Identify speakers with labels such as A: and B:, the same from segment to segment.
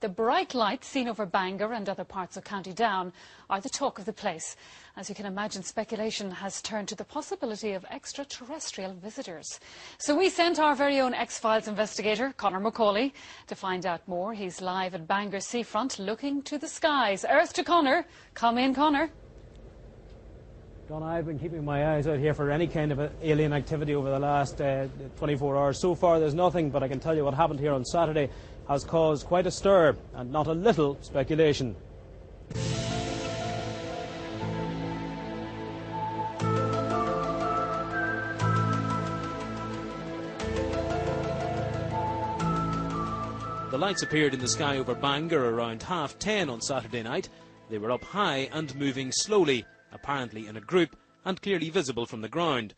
A: The bright lights seen over Bangor and other parts of County Down are the talk of the place. As you can imagine, speculation has turned to the possibility of extraterrestrial visitors. So we sent our very own X-Files investigator, Conor McCauley, to find out more. He's live at Bangor seafront looking to the skies. Earth to Conor. Come in, Conor.
B: Don, I've been keeping my eyes out here for any kind of alien activity over the last 24 hours. So far there's nothing, but I can tell you what happened here on Saturday has caused quite a stir and not a little speculation.
C: The lights appeared in the sky over Bangor around 10:30 on Saturday night. They were up high and moving slowly, apparently in a group and clearly visible from the ground.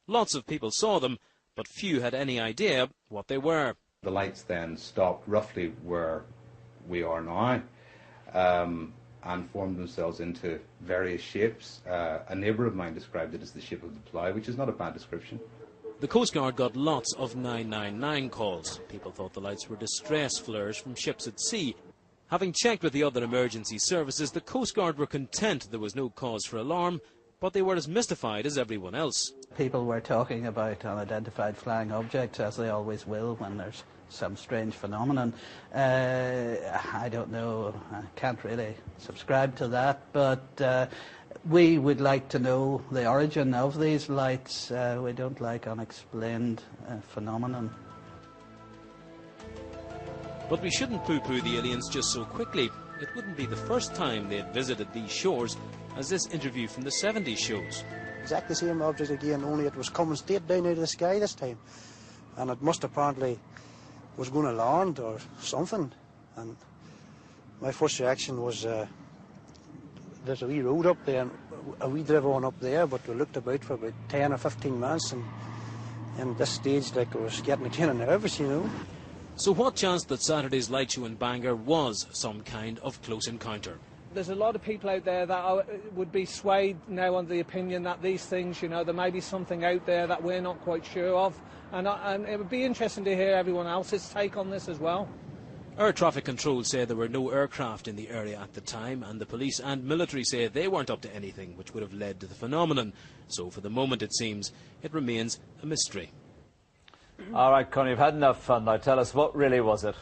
C: Lots of people saw them, but few had any idea what they were.
D: The lights then stopped roughly where we are now and formed themselves into various shapes. A neighbour of mine described it as the shape of the plough, which is not a bad description.
C: The Coast Guard got lots of 999 calls. People thought the lights were distress flares from ships at sea. Having checked with the other emergency services, the Coast Guard were content there was no cause for alarm, but they were as mystified as everyone else.
E: People were talking about unidentified flying objects, as they always will when there's some strange phenomenon. I don't know, I can't really subscribe to that, but we would like to know the origin of these lights. We don't like unexplained phenomenon.
C: But we shouldn't poo-poo the aliens just so quickly. It wouldn't be the first time they had visited these shores, as this interview from the 70s shows.
F: Exactly the same object again, only it was coming straight down out of the sky this time. And it must apparently was going to land or something. And my first reaction was, there's a wee road up there, and we drove on up there, but we looked about for about 10 or 15 minutes, and at this stage, like, I was getting kind of nervous, you know.
C: So what chance that Saturday's light show in Bangor was some kind of close encounter?
G: There's a lot of people out there that would be swayed now on the opinion that these things, you know, there may be something out there that we're not quite sure of. And it would be interesting to hear everyone else's take on this as well.
C: Air traffic control say there were no aircraft in the area at the time, and the police and military say they weren't up to anything which would have led to the phenomenon. So for the moment, it seems, it remains a mystery.
H: All right, Conor, you've had enough fun. Now tell us, what really was it?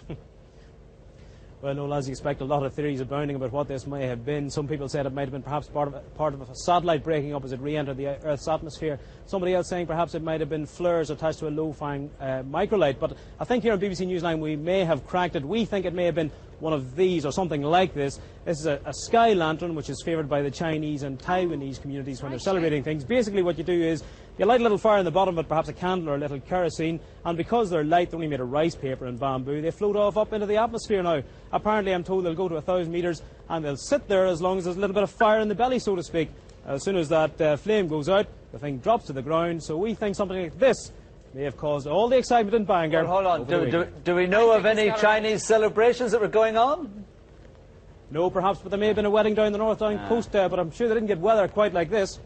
B: Well, no, as you expect, a lot of theories abounding about what this may have been. Some people said it might have been perhaps part of a satellite breaking up as it re-entered the Earth's atmosphere. Somebody else saying perhaps it might have been flares attached to a low-flying microlight. But I think here on BBC Newsline we may have cracked it. We think it may have been one of these or something like this. This is a sky lantern, which is favoured by the Chinese and Taiwanese communities when they're celebrating things. Basically what you do is you light a little fire in the bottom of it, perhaps a candle or a little kerosene, and because they're light, they're only made of rice paper and bamboo, they float off up into the atmosphere now. Apparently, I'm told they'll go to 1,000 metres and they'll sit there as long as there's a little bit of fire in the belly, so to speak. As soon as that flame goes out, the thing drops to the ground, so we think something like this may have caused all the excitement in Bangor.
H: Well, hold on, do we know of any Chinese celebrations that were going on?
B: No, perhaps, but there may have been a wedding down the North Down coast, but I'm sure they didn't get weather quite like this.